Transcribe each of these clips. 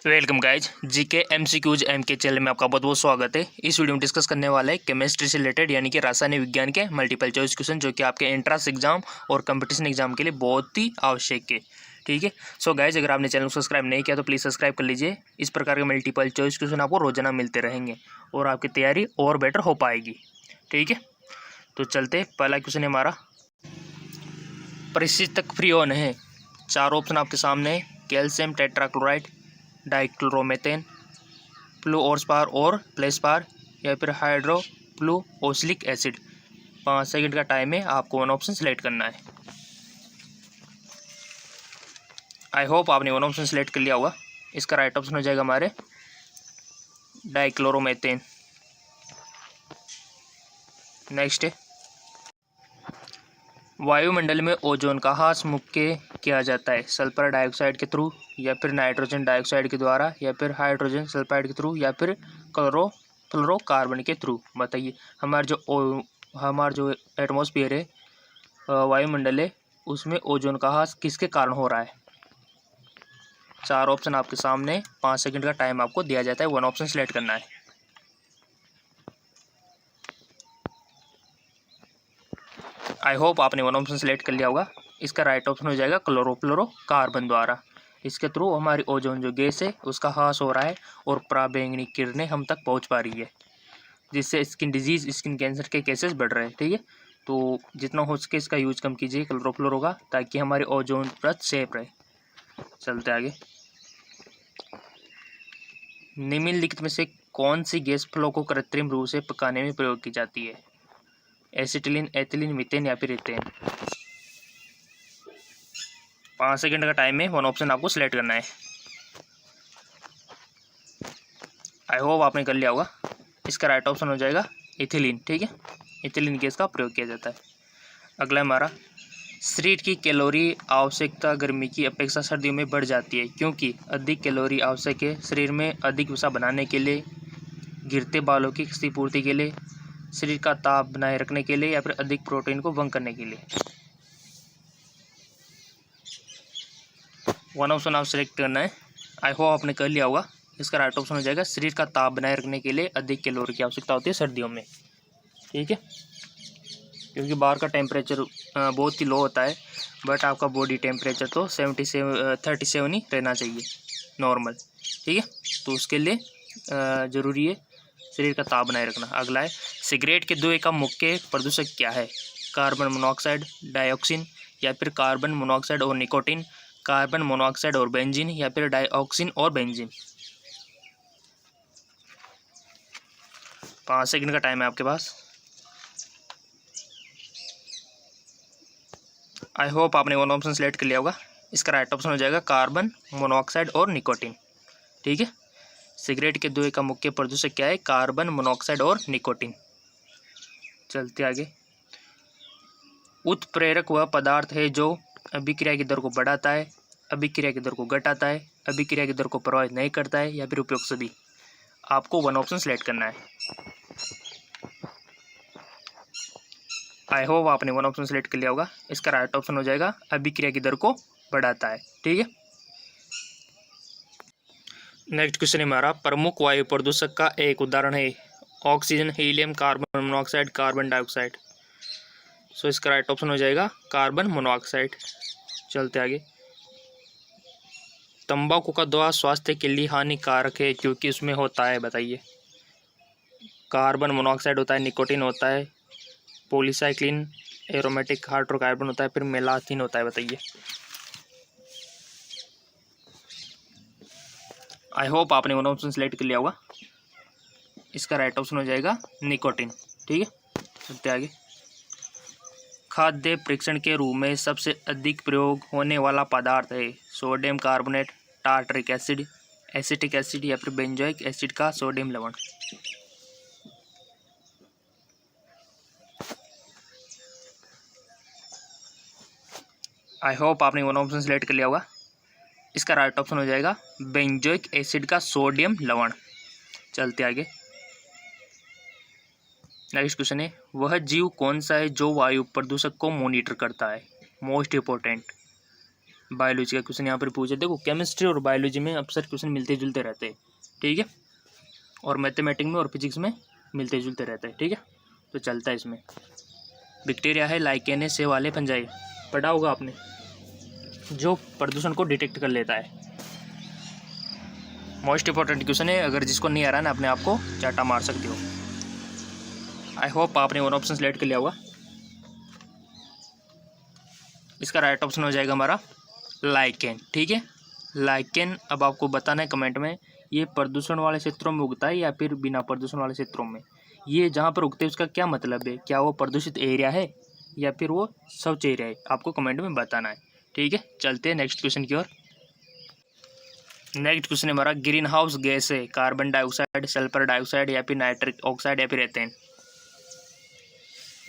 Welcome guys GK MCQs M K channel में आपका बहुत बहुत स्वागत है। इस वीडियो में डिस्कस करने वाला है केमिस्ट्री से रिलेटेड यानी कि रासायनिक विज्ञान के मल्टीपल चॉइस क्वेश्चन जो कि आपके एंट्रेंस एग्जाम और कंपटीशन एग्जाम के लिए बहुत ही आवश्यक है। ठीक है। सो गाइज अगर आपने चैनल को सब्सक्राइब नहीं किया तो प्लीज़ सब्सक्राइब कर लीजिए। इस प्रकार के मल्टीपल चॉइस क्वेश्चन आपको रोजाना मिलते रहेंगे और आपकी तैयारी और बेटर हो पाएगी। ठीक है, तो चलते। पहला क्वेश्चन है हमारा, परिस्थितक फ्रीओन है। चार ऑप्शन आपके सामने है, कैल्शियम टेट्राक्लोराइड, डाइक्लोरोमेथेन, फ्लूओरस्पार और प्लेस्पार या फिर हाइड्रोफ्लूओसिलिक एसिड। 5 सेकंड का टाइम है, आपको वन ऑप्शन सेलेक्ट करना है। आई होप आपने वन ऑप्शन सेलेक्ट कर लिया होगा। इसका राइट ऑप्शन हो जाएगा हमारे डाइक्लोरोमेथेन। नेक्स्ट है, वायुमंडल में ओजोन का ह्रास मुख्य किया जाता है, सल्फर डाइऑक्साइड के थ्रू या फिर नाइट्रोजन डाइऑक्साइड के द्वारा या फिर हाइड्रोजन सल्फाइड के थ्रू या फिर क्लोरोफ्लोरोकार्बन के थ्रू। बताइए, हमारा जो एटमॉस्फेयर है, वायुमंडल है, उसमें ओजोन का ह्रास किसके कारण हो रहा है। 4 ऑप्शन आपके सामने, 5 सेकंड का टाइम आपको दिया जाता है, वन ऑप्शन सेलेक्ट करना है। आई होप आपने वन ऑप्शन सेलेक्ट कर लिया होगा। इसका राइट ऑप्शन हो जाएगा क्लोरोफ्लोरोकार्बन द्वारा। इसके थ्रू हमारी ओजोन जो गैस है उसका ह्रास हो रहा है और पराबैंगनी किरणें हम तक पहुंच पा रही है, जिससे स्किन डिजीज, स्किन कैंसर के केसेस बढ़ रहे हैं। ठीक है, तो जितना हो सके इसका यूज कम कीजिए क्लोरोफ्लोरो का, ताकि हमारी ओजोन परत सेफ रहे। चलते आगे। निम्नलिखित में से कौन सी गैस फलों को कृत्रिम रूप से पकाने में प्रयोग की जाती है, एसिटिलीन, एथिलीन, मीथेन या फिर इथेन। 5 सेकंड का टाइम है, वन ऑप्शन आपको सिलेक्ट करना है। आई होप आपने कर लिया होगा। इसका राइट ऑप्शन हो जाएगा इथिलीन। ठीक है, इथिलीन गैस का प्रयोग किया जाता है। अगला हमारा, शरीर की कैलोरी आवश्यकता गर्मी की अपेक्षा सर्दियों में बढ़ जाती है क्योंकि अधिक कैलोरी आवश्यक है शरीर में अधिक वसा बनाने के लिए, गिरते बालों की क्षतिपूर्ति के लिए, शरीर का ताप बनाए रखने के लिए या फिर अधिक प्रोटीन को भंग करने के लिए। वन ऑप्शन आप सेलेक्ट करना है। आई होप आपने कर लिया होगा। इसका राइट ऑप्शन हो जाएगा शरीर का ताप बनाए रखने के लिए अधिक कैलोरी की आवश्यकता होती है सर्दियों में। ठीक है, क्योंकि बाहर का टेम्परेचर बहुत ही लो होता है, बट आपका बॉडी टेम्परेचर तो 37 ही रहना चाहिए नॉर्मल। ठीक है, तो उसके लिए ज़रूरी है शरीर का ताप बनाए रखना। अगला है, सिगरेट के धुएं का मुख्य प्रदूषक क्या है, कार्बन मोनोऑक्साइड, डाइऑक्सिन या फिर कार्बन मोनोऑक्साइड और निकोटीन, कार्बन मोनोऑक्साइड और बेंजीन या फिर डाइऑक्सिन और बेंजीन। 5 सेकंड का टाइम है आपके पास। आई होप आपने वन ऑप्शन सेलेक्ट कर लिया होगा। इसका राइट ऑप्शन हो जाएगा कार्बन मोनोऑक्साइड और निकोटीन। ठीक है, सिगरेट के धुएं का मुख्य प्रदूषक क्या है, कार्बन मोनोऑक्साइड और निकोटीन। चलते आगे। उत्प्रेरक वह पदार्थ है जो अभिक्रिया की दर को बढ़ाता है, अभिक्रिया की दर को घटाता है, अभिक्रिया की दर को प्रभावित नहीं करता है या फिर उपयुक्त सभी। आपको वन ऑप्शन सेलेक्ट करना है। आई होप आपने वन ऑप्शन सेलेक्ट कर लिया होगा। इसका राइट ऑप्शन हो जाएगा अभिक्रिया की दर को बढ़ाता है। ठीक है, नेक्स्ट क्वेश्चन है हमारा, प्रमुख वायु प्रदूषक का एक उदाहरण है, oxygen, helium, carbon monoxide, carbon dioxide. So इसका राइट ऑप्शन हो जाएगा कार्बन मोनोऑक्साइड। चलते आगे। तंबाकू का धुआं स्वास्थ्य के लिए हानिकारक है क्योंकि उसमें होता है, बताइए, कार्बन मोनोऑक्साइड होता है, निकोटीन होता है, पॉलीसाइक्लिन, एरोमेटिक हाइड्रोकार्बन होता है, फिर मेलाथिन होता है। बताइए। आई होप आपने वन ऑप्शन सेलेक्ट कर लिया होगा। इसका राइट ऑप्शन हो जाएगा निकोटीन। ठीक है, चलते आगे। खाद्य परीक्षण के रूप में सबसे अधिक प्रयोग होने वाला पदार्थ है, sodium carbonate, tartaric acid, acetic acid या फिर बेंजोइक एसिड का सोडियम लवण। आई होप आपने वन ऑप्शन सेलेक्ट कर लिया होगा। इसका राइट ऑप्शन हो जाएगा बेंजोइक एसिड का सोडियम लवण। चलते आगे। नेक्स्ट क्वेश्चन है, वह जीव कौन सा है जो वायु प्रदूषक को मॉनिटर करता है, मोस्ट इंपॉर्टेंट। बायोलॉजी का क्वेश्चन यहाँ पर पूछे। देखो केमिस्ट्री और बायोलॉजी में अक्सर क्वेश्चन मिलते जुलते रहते हैं, ठीक है, और मैथमेटिक्स में और फिजिक्स में मिलते जुलते रहते हैं, ठीक है। तो चलता है इसमें। बैक्टीरिया है लाइकेन है सेव वाले फंजाई, पढ़ा होगा आपने, जो प्रदूषण को डिटेक्ट कर लेता है। मोस्ट इंपॉर्टेंट क्वेश्चन है, अगर जिसको नहीं आ रहा ना अपने आप को चाटा मार सकते हो। आई होप आपने वन ऑप्शन सेलेक्ट कर लिया होगा। इसका राइट ऑप्शन हो जाएगा हमारा लाइकेन, ठीक है। लाइकेन अब आपको बताना है कमेंट में, ये प्रदूषण वाले क्षेत्रों में उगता है या फिर बिना प्रदूषण वाले क्षेत्रों में। ये जहाँ पर उगते हैं उसका क्या मतलब है, क्या वो प्रदूषित एरिया है या फिर वो स्वच्छ एरिया है, आपको कमेंट में बताना है, ठीक है। चलते हैं नेक्स्ट क्वेश्चन की ओर। नेक्स्ट क्वेश्चन है हमारा, ग्रीन हाउस गैस है कार्बन डाइऑक्साइड, सल्फर डाइऑक्साइड या फिर नाइट्रिक ऑक्साइड या फिर एथेन।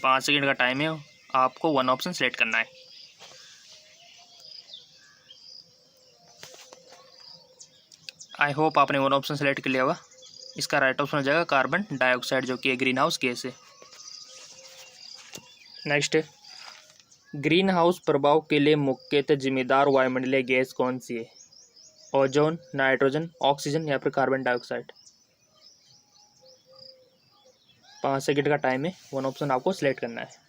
5 सेकंड का टाइम है, आपको वन ऑप्शन सेलेक्ट करना है। आई होप आपने वन ऑप्शन सेलेक्ट कर लिया होगा। इसका राइट ऑप्शन हो जाएगा कार्बन डाइऑक्साइड, जो कि ग्रीन हाउस गैस है। नेक्स्ट है, ग्रीन हाउस प्रभाव के लिए मुख्यतः जिम्मेदार वायुमंडलीय गैस कौन सी है? ओजोन, नाइट्रोजन, ऑक्सीजन या फिर कार्बन डाइऑक्साइड। 5 सेकंड का टाइम है, वन ऑप्शन आपको सिलेक्ट करना है।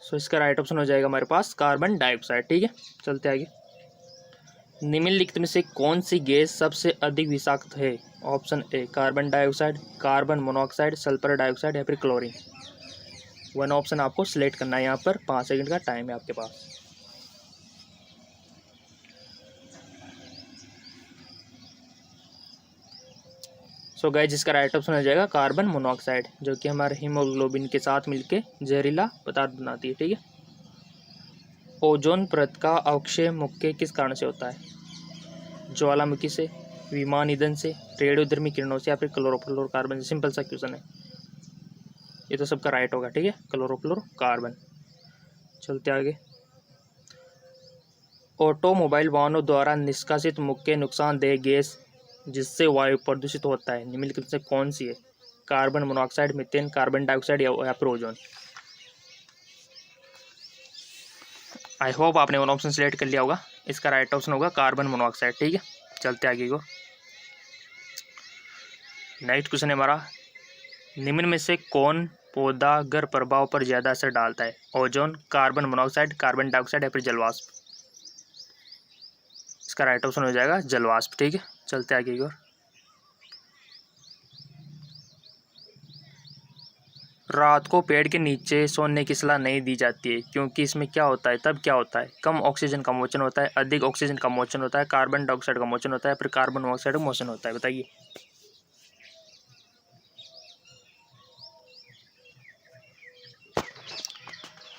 सो इसका राइट ऑप्शन हो जाएगा हमारे पास कार्बन डाइऑक्साइड, ठीक है। चलते आगे। निम्नलिखित में से कौन सी गैस सबसे अधिक विषाक्त है? Option A carbon dioxide, carbon monoxide, sulphur dioxide या फिर क्लोरीन। वन ऑप्शन आपको सिलेक्ट करना है यहाँ पर। 5 सेकंड का टाइम है आपके पास। सो गाइस जिसका राइट ऑप्शन हो जाएगा कार्बन मोनोऑक्साइड, जो कि हमारे हीमोग्लोबिन के साथ मिलके जहरीला पदार्थ बनाती है, ठीक है। ओजोन परत का अवक्षय मुख्य किस कारण से होता है? ज्वालामुखी से, विमान ईंधन से, रेडियोधर्मी किरणों से या फिर क्लोरोफ्लोरोकार्बन से। सिंपल सा क्वेश्चन है, ये तो सबका राइट होगा, ठीक है, क्लोरोफ्लोरोकार्बन। चलते आगे। ऑटोमोबाइल वाहनों द्वारा निष्कासित मुख्य नुकसानदेह गैस जिससे वायु प्रदूषित होता है निम्नलिखित से कौन सी है? Carbon monoxide, methane, carbon dioxide या फिर ओजोन। आई होप आपने वन ऑप्शन सेलेक्ट कर लिया होगा। इसका राइट ऑप्शन होगा कार्बन मोनोऑक्साइड, ठीक है। चलते आगे को। नेक्स्ट क्वेश्चन है हमारा, निम्न में से कौन पौधा घर प्रभाव पर ज़्यादा असर डालता है? Ozone, carbon monoxide, carbon dioxide या फिर जलवाष्प। इसका राइट ऑप्शन हो जाएगा जलवाष्प, ठीक है। चलते आगे की ओर। रात को पेड़ के नीचे सोने की सलाह नहीं दी जाती है क्योंकि इसमें क्या होता है, तब क्या होता है? कम ऑक्सीजन का मोचन होता है, अधिक ऑक्सीजन का मोचन होता है, कार्बन डाइऑक्साइड का मोचन होता है, फिर कार्बन मोनोऑक्साइड का मोचन होता है, बताइए।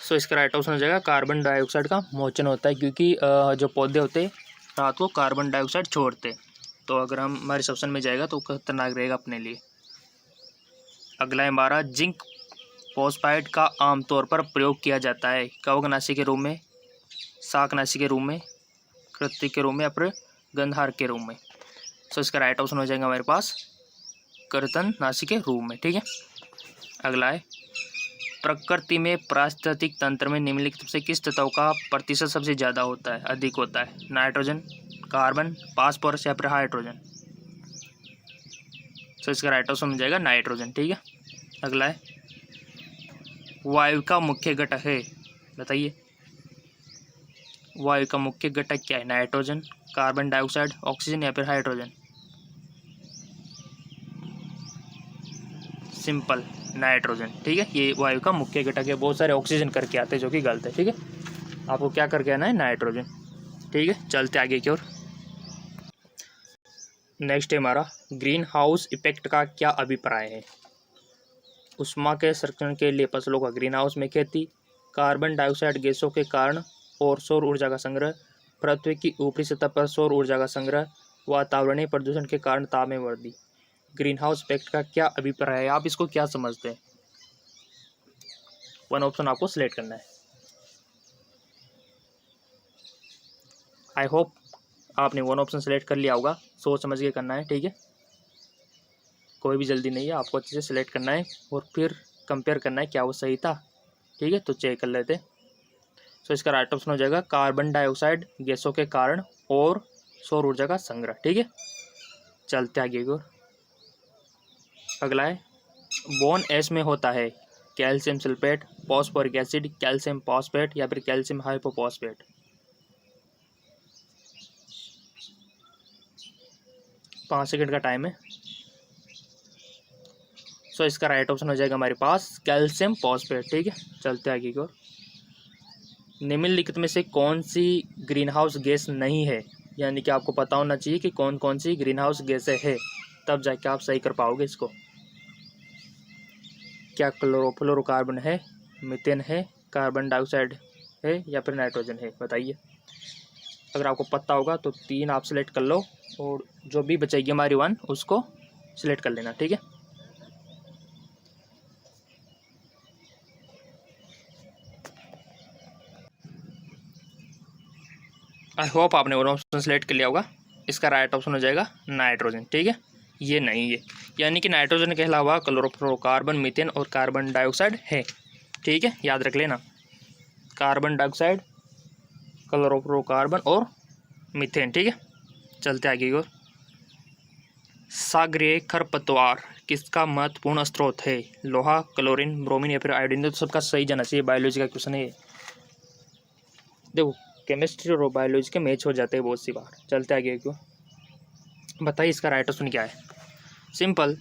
सो इसका राइट ऑप्शन हो जाएगा कार्बन डाइऑक्साइड का मोचन होता है, क्योंकि जो पौधे होते हैं रात को कार्बन डाइऑक्साइड छोड़ते, तो अगर हम हमारे सेक्शन में जाएगा तो खतरनाक रहेगा अपने लिए। अगला है हमारा, जिंक फॉस्फाइड का आमतौर पर प्रयोग किया जाता है कवकनाशी के रूप में, शाकनाशी के रूप में, कृत्रिक के रूप में या फिर गंधहार के रूप में। सो इसका राइट ऑप्शन हो जाएगा हमारे पास कर्तननाशी के रूप में, ठीक है। अगला है, प्रकृति में पारिस्थितिक तंत्र में निम्नलिखित से किस तत्व का प्रतिशत सबसे ज़्यादा होता है, अधिक होता है? नाइट्रोजन, कार्बन, फास्फोरस या फिर हाइड्रोजन। सो इसका राइट ऑप्शन हो जाएगा नाइट्रोजन, ठीक है। अगला है, वायु का मुख्य घटक है, बताइए। वायु का मुख्य घटक क्या है? नाइट्रोजन, कार्बन डाइऑक्साइड, ऑक्सीजन या फिर हाइड्रोजन। सिंपल, नाइट्रोजन, ठीक है। ये वायु का मुख्य घटक है। बहुत सारे ऑक्सीजन करके आते हैं जो कि गलत है, ठीक है। आपको क्या करके आना है? नाइट्रोजन, ठीक है। चलते आगे की ओर। नेक्स्ट है हमारा, ग्रीन हाउस इफेक्ट का क्या अभिप्राय है? उष्मा के संरक्षण के लिए फसलों का ग्रीन हाउस में खेती, कार्बन डाइऑक्साइड गैसों के कारण और सौर ऊर्जा का संग्रह, पृथ्वी की ऊपरी सतह पर सौर ऊर्जा का संग्रह, वातावरणीय प्रदूषण के कारण ताप में वृद्धि। ग्रीन हाउस इफेक्ट का क्या अभिप्राय है, आप इसको क्या समझते हैं? वन ऑप्शन आपको सिलेक्ट करना है। आई होप आपने वन ऑप्शन सेलेक्ट कर लिया होगा। सोच समझ के करना है, ठीक है। कोई भी जल्दी नहीं है, आपको अच्छे से सिलेक्ट करना है और फिर कंपेयर करना है क्या वो सही था ठीक है, तो चेक कर लेते। सो इसका राइट ऑप्शन हो जाएगा कार्बन डाइऑक्साइड गैसों के कारण और सौर ऊर्जा का संग्रह। ठीक है, चलते आगे को। अगला है बोन एस में होता है calcium sulphate, phosphoric acid, calcium phosphate या फिर कैल्शियम हाइपोफॉस्फेट। 5 सेकंड का टाइम है। सो इसका राइट ऑप्शन हो जाएगा हमारे पास कैल्शियम फॉस्फेट। ठीक है, चलते आगे की ओर। निम्नलिखित में से कौन सी ग्रीन हाउस गैस नहीं है, यानी कि आपको पता होना चाहिए कि कौन कौन सी ग्रीन हाउस गैसें है, तब जाके आप सही कर पाओगे इसको। क्या क्लोरोफ्लोरोकार्बन है, मीथेन है, कार्बन डाइऑक्साइड है या फिर नाइट्रोजन है, बताइए। अगर आपको पता होगा तो 3 आप सिलेक्ट कर लो और जो भी बचेगी हमारी 1 उसको सिलेक्ट कर लेना। ठीक है, आई होप आपने वो ऑप्शन सेलेक्ट कर लिया होगा। इसका राइट ऑप्शन हो जाएगा नाइट्रोजन। ठीक है, ये नहीं है, यानी कि नाइट्रोजन के अलावा क्लोरोफ्लोरोकार्बन, मीथेन और कार्बन डाइऑक्साइड है। ठीक है, याद रख लेना, कार्बन डाइऑक्साइड, क्लोरोफ्लोरोकार्बन और मीथेन। ठीक है, चलते आगे की ओर। सागरीय खरपतवार किसका महत्वपूर्ण स्रोत है, लोहा, क्लोरीन, ब्रोमीन या फिर आयोडीन। तो सबका सही जाना चाहिए, बायोलॉजी का क्वेश्चन है। देखो केमिस्ट्री और बायोलॉजी के मैच हो जाते हैं बहुत सी बार। चलते आगे क्यों, बताइए इसका राइट ऑप्शन क्या है। Simple,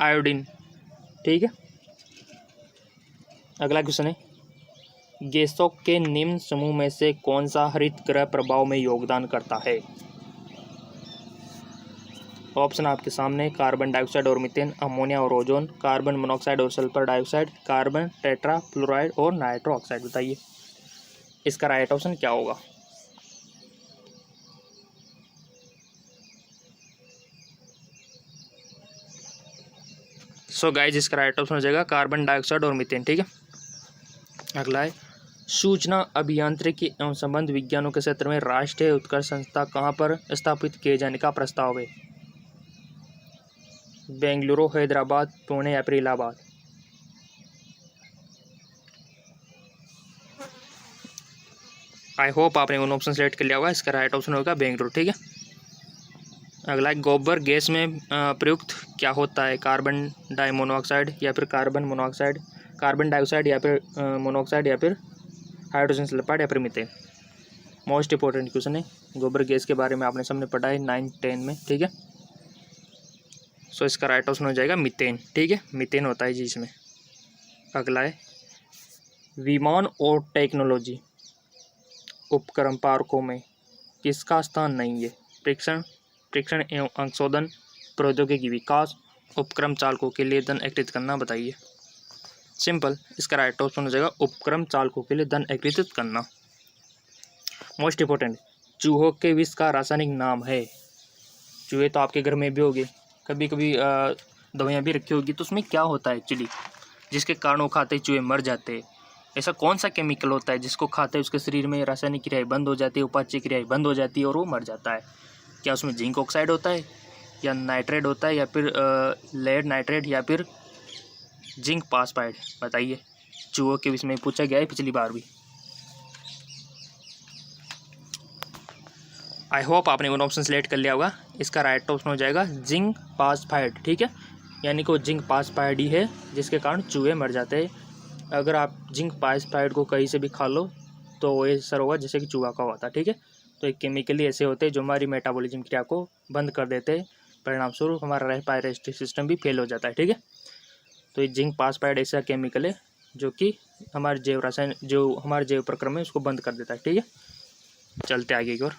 iodine. ठीक है, अगला क्वेश्चन है गैसों के निम्न समूह में से कौन सा हरित गृह प्रभाव में योगदान करता है। ऑप्शन आपके सामने, कार्बन डाइऑक्साइड और मीथेन, अमोनिया और ओजोन, कार्बन मोनोऑक्साइड और sulphur dioxide, carbon tetra fluoride और नाइट्रो ऑक्साइड। बताइए इसका राइट ऑप्शन क्या होगा। सो गाइज इसका राइट ऑप्शन हो जाएगा कार्बन डाइऑक्साइड और मीथेन। ठीक है, अगला है सूचना अभियांत्रिकी एवं संबंध विज्ञानों के क्षेत्र में राष्ट्रीय उत्कर्ष संस्था कहाँ पर स्थापित किए जाने का प्रस्ताव है। बेंगलुरु, हैदराबाद, पुणे या फिर इलाहाबाद। आई होप आपने उन ऑप्शन सेलेक्ट कर लिया होगा। इसका राइट ऑप्शन होगा बेंगलुरु। ठीक है, अगला है गोबर गैस में प्रयुक्त क्या होता है, कार्बन डाइमोनोऑक्साइड या फिर कार्बन मोनोऑक्साइड, कार्बन डाइऑक्साइड या फिर मोनोऑक्साइड या फिर हाइड्रोजन सल्फाइड या फिर मीथेन। मोस्ट इंपॉर्टेंट क्वेश्चन है, गोबर गैस के बारे में आपने सामने पढ़ा है 9-10 में। ठीक है, सो इसका राइट ऑप्शन हो जाएगा मीथेन। ठीक है, मीथेन होता है जी इसमें। अगला है विमान और टेक्नोलॉजी उपक्रम पार्कों में किसका स्थान नहीं है, परीक्षण एवं अंशोधन, प्रौद्योगिकी विकास, उपक्रम चालकों के लिए धन एकत्रित करना। बताइए। सिंपल, इसका राइट ऑप्शन हो जाएगा उपक्रम चालकों के लिए धन एकत्रित करना। मोस्ट इंपॉर्टेंट, चूहों के विष का रासायनिक नाम है। चूहे तो आपके घर में भी होंगे, कभी कभी दवाइयाँ भी रखी होगी, तो उसमें क्या होता है एक्चुअली जिसके कारण वो खाते ही चूहे मर जाते हैं। ऐसा कौन सा केमिकल होता है जिसको खाते उसके शरीर में रासायनिक क्रियाएं बंद हो जाती है, उपापचय क्रियाएं बंद हो जाती है और वो मर जाता है। क्या उसमें जिंक ऑक्साइड होता है या नाइट्रेट होता है या फिर लेड नाइट्रेट या फिर जिंक पासपाइड। बताइए, चूहों के विषय में पूछा गया है पिछली बार भी। आई होप आपने वन ऑप्शन सेलेक्ट कर लिया होगा। इसका राइट ऑप्शन हो जाएगा जिंक पासपाइड। ठीक है, यानी कि वो जिंक पासपाइड ही है जिसके कारण चूहे मर जाते हैं। अगर आप जिंक पासपाइड को कहीं से भी खा लो तो वो ऐसा होगा जैसे कि चूहा का होता है। ठीक है, तो एक केमिकली ऐसे होते हैं जो हमारी मेटाबॉलिज्म क्रिया को बंद कर देते हैं, परिणाम स्वरूप हमारा रेस्पिरेटरी सिस्टम भी फेल हो जाता है। ठीक है, तो ये जिंक पासपाइड ऐसा केमिकल है जो कि हमारे जैव रसायन जो हमारे जैव प्रक्रम है उसको बंद कर देता है। ठीक है, चलते आगे की ओर।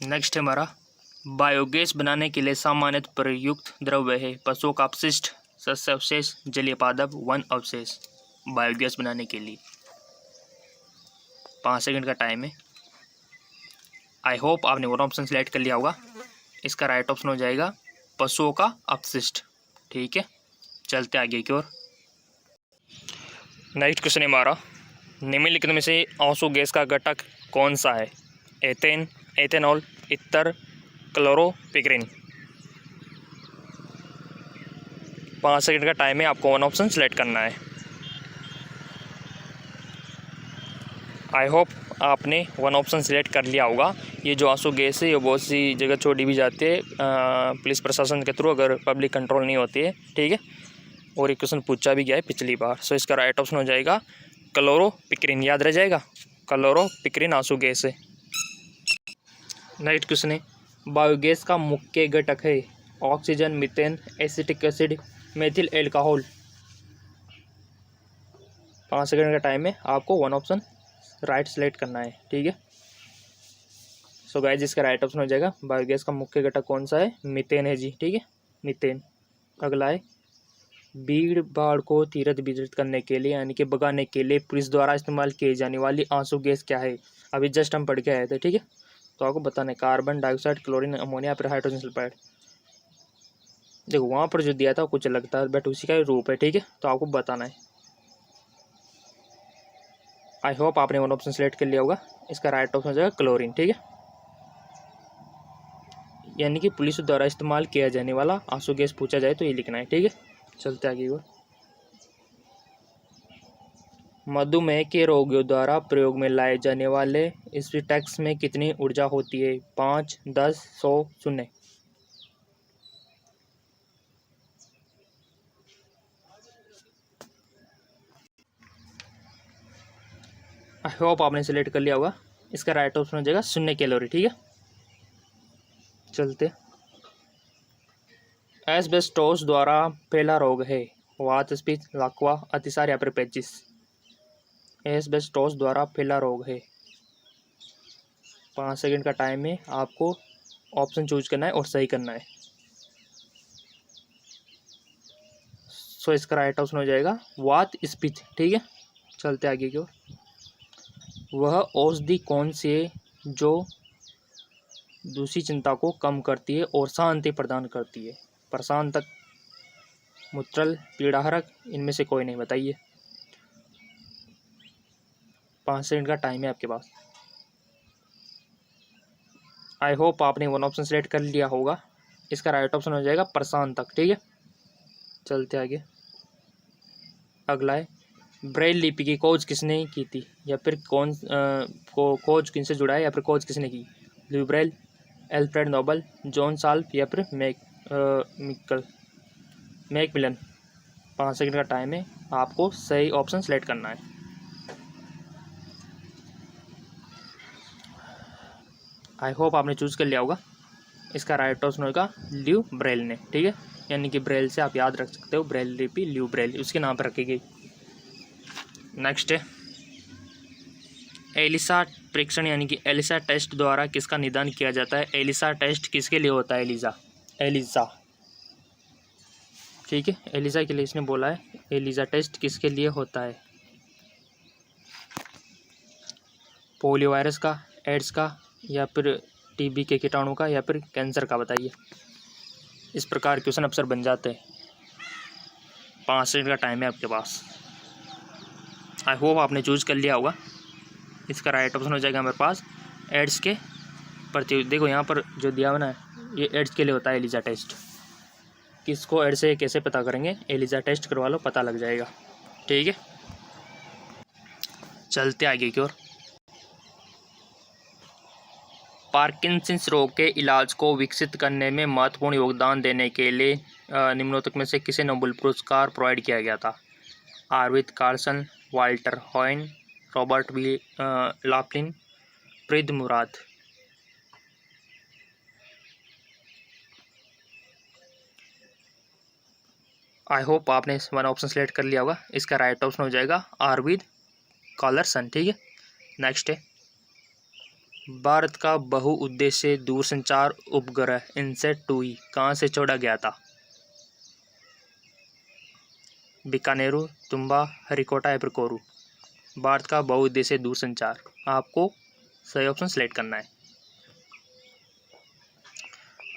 नेक्स्ट है हमारा बायोगैस बनाने के लिए सामान्यतः प्रयुक्त द्रव्य है पशुओं का अपशिष्ट, सस्य अवशेष, जलीय पादप, वन अवशेष। बायोगैस बनाने के लिए 5 सेकंड का टाइम है। आई होप आपने वन ऑप्शन सेलेक्ट कर लिया होगा। इसका राइट ऑप्शन हो जाएगा पशुओं का अपशिष्ट। ठीक है, चलते आगे की ओर। नेक्स्ट क्वेश्चन है हमारा निम्नलिखित में से आंसू गैस का घटक कौन सा है, एथेन, एथेनॉल, इतर, क्लोरोपिक्रिन। 5 सेकंड का टाइम है, आपको वन ऑप्शन सेलेक्ट करना है। आई होप आपने वन ऑप्शन सिलेक्ट कर लिया होगा। ये जो आंसू गैस है ये बहुत सी जगह छोड़ी भी जाती है पुलिस प्रशासन के थ्रू, अगर पब्लिक कंट्रोल नहीं होती है, ठीक है। और एक क्वेश्चन पूछा भी गया है पिछली बार। सो इसका राइट ऑप्शन हो जाएगा क्लोरोपिक्रिन, याद रह जाएगा, क्लोरोपिक्रिन आंसू गैस है। नेक्स्ट क्वेश्चन है, बायोगैस का मुख्य घटक है oxygen, methane, acetic acid, methyl alcohol. 5 second का टाइम है, आपको वन ऑप्शन राइट सेलेक्ट करना है, ठीक है। सो गाइस इसका राइट ऑप्शन हो जाएगा बायोगैस का मुख्य घटक कौन सा है, मीथेन है जी, ठीक है, मीथेन। अगला है, भीड़ भाड़ को तीरथ बिजत करने के लिए यानी कि भगाने के लिए पुलिस द्वारा इस्तेमाल किए जाने वाली आंसू गैस क्या है। अभी जस्ट हम पढ़ के आए थे, ठीक है, तो आपको बताना है कार्बन डाइऑक्साइड, क्लोरीन, अमोनिया, फिर हाइड्रोजन सल्फाइड। देखो वहाँ पर जो दिया था कुछ अलग था, बट उसी का रूप है, ठीक है, तो आपको बताना है। आई होप आपने वन ऑप्शन सेलेक्ट कर लिया होगा। इसका राइट ऑप्शन हो जाएगा क्लोरीन, ठीक है, यानी कि पुलिस द्वारा इस्तेमाल किया जाने वाला आंसू गैस पूछा जाए तो ये लिखना है, ठीक है। चलते आगे और, मधुमेह के रोगियों द्वारा प्रयोग में लाए जाने वाले स्पिटैक्स में कितनी ऊर्जा होती है, 5, 10, 100, 0। आई होप आपने सेलेक्ट कर लिया होगा। इसका राइट ऑप्शन हो जाएगा 0 कैलोरी, ठीक है। चलते, एस्बेस्टोस द्वारा फैला रोग है वात, स्पीच, लकवा, अतिसार या फिर पेचिस। एस्बेस्टोस द्वारा फैला रोग है। 5 सेकंड का टाइम है, आपको ऑप्शन चूज करना है और सही करना है। सो इसका राइट ऑप्शन हो जाएगा वात, स्पीच, ठीक है। चलते आगे की ओर, वह औषधि कौन सी है जो दूसरी चिंता को कम करती है और शांति प्रदान करती है, प्रशांतक, मूत्रल, पीड़ाहरक, इनमें से कोई नहीं, बताइए। 5 सेकंड का टाइम है आपके पास। आई होप आपने वन ऑप्शन सेलेक्ट कर लिया होगा। इसका राइट ऑप्शन हो जाएगा प्रशांतक, ठीक है। चलते आगे, अगला है, ब्रेल लिपि की खोज किसने की थी, या फिर कौन खोज किनसे जुड़ा है, या फिर खोज किसने की, Louis Braille, Alfred Nobel, John साल्फ, या फिर मैकमिलन। 5 सेकंड का टाइम है, आपको सही ऑप्शन सेलेक्ट करना है। आई होप आपने चूज कर लिया होगा। इसका राइट ऑप्शन होगा ल्यूई ब्रेल ने, ठीक है, यानी कि ब्रेल से आप याद रख सकते हो, ब्रेल लिपि ल्यूई ब्रेल उसके नाम पर रखी गई। नेक्स्ट है, एलिसा परीक्षण यानी कि एलिसा टेस्ट द्वारा किसका निदान किया जाता है। एलिसा टेस्ट किसके लिए होता है, एलिसा, ठीक है, एलिसा के लिए इसने बोला है। एलिसा टेस्ट किसके लिए होता है, पोलियो वायरस का, एड्स का, या फिर टीबी के कीटाणु का, या फिर कैंसर का, बताइए। इस प्रकार क्वेश्चन अक्सर बन जाते हैं। 5 सेकंड का टाइम है आपके पास। आई होप आपने चूज कर लिया होगा। इसका राइट ऑप्शन हो जाएगा हमारे पास एड्स के प्रति। देखो यहाँ पर जो दिया हुआ ना, ये एड्स के लिए होता है एलिसा टेस्ट। किसको एड्स से कैसे पता करेंगे, एलिसा टेस्ट करवा लो, पता लग जाएगा, ठीक है। चलते आगे की ओर, पार्किंसंस रोग के इलाज को विकसित करने में महत्वपूर्ण योगदान देने के लिए निम्नोक्त में से किसे नोबेल पुरस्कार प्रोवाइड किया गया था। Arvid Carlsson, Walter Kohn, Robert B Laughlin, Ferid Murad. I hope आपने वन ऑप्शन सेलेक्ट कर लिया होगा। इसका राइट ऑप्शन हो जाएगा आर्विद कार्लसन, ठीक है। नेक्स्ट है, भारत का बहुउद्देश्य दूरसंचार उपग्रह इनसेट 2 कहाँ से छोड़ा गया था। बीकानेरू, तुम्बा, हरिकोटा या फिर कोरू। भारत का बहुउद्देश्य दूरसंचार, आपको सही ऑप्शन सेलेक्ट करना है।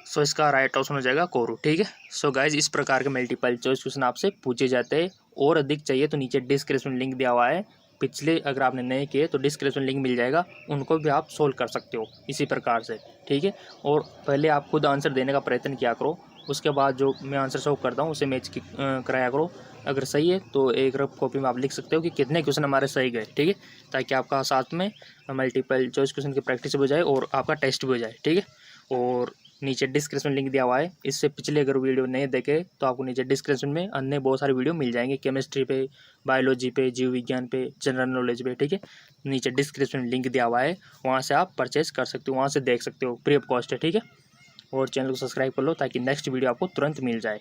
सो इसका राइट ऑप्शन हो जाएगा कोरू, ठीक है। सो गाइज इस प्रकार के मल्टीपल चॉइस क्वेश्चन आपसे पूछे जाते हैं, और अधिक चाहिए तो नीचे डिस्क्रिप्शन लिंक दिया हुआ है। पिछले अगर आपने नए किए तो डिस्क्रिप्शन लिंक मिल जाएगा, उनको भी आप सोल्व कर सकते हो इसी प्रकार से, ठीक है। और पहले आप खुद आंसर देने का प्रयत्न किया करो, उसके बाद जो मैं आंसर शो करता हूँ उसे मैच कराया करो। अगर सही है तो एक रफ कॉपी में आप लिख सकते हो कि कितने क्वेश्चन हमारे सही गए, ठीक है, ताकि आपका साथ में मल्टीपल चॉइस क्वेश्चन की प्रैक्टिस भी हो जाए और आपका टेस्ट भी हो जाए, ठीक है। और नीचे डिस्क्रिप्शन लिंक दिया हुआ है, इससे पिछले अगर वीडियो नहीं देखे तो आपको नीचे डिस्क्रिप्शन में अन्य बहुत सारे वीडियो मिल जाएंगे, केमिस्ट्री पे, बायोलॉजी पे, जीव विज्ञान पे, जनरल नॉलेज पे, ठीक है। नीचे डिस्क्रिप्शन में लिंक दिया हुआ है, वहाँ से आप परचेज कर सकते हो, वहाँ से देख सकते हो, फ्री ऑफ कॉस्ट है, ठीक है। और चैनल को सब्सक्राइब कर लो ताकि नेक्स्ट वीडियो आपको तुरंत मिल जाए।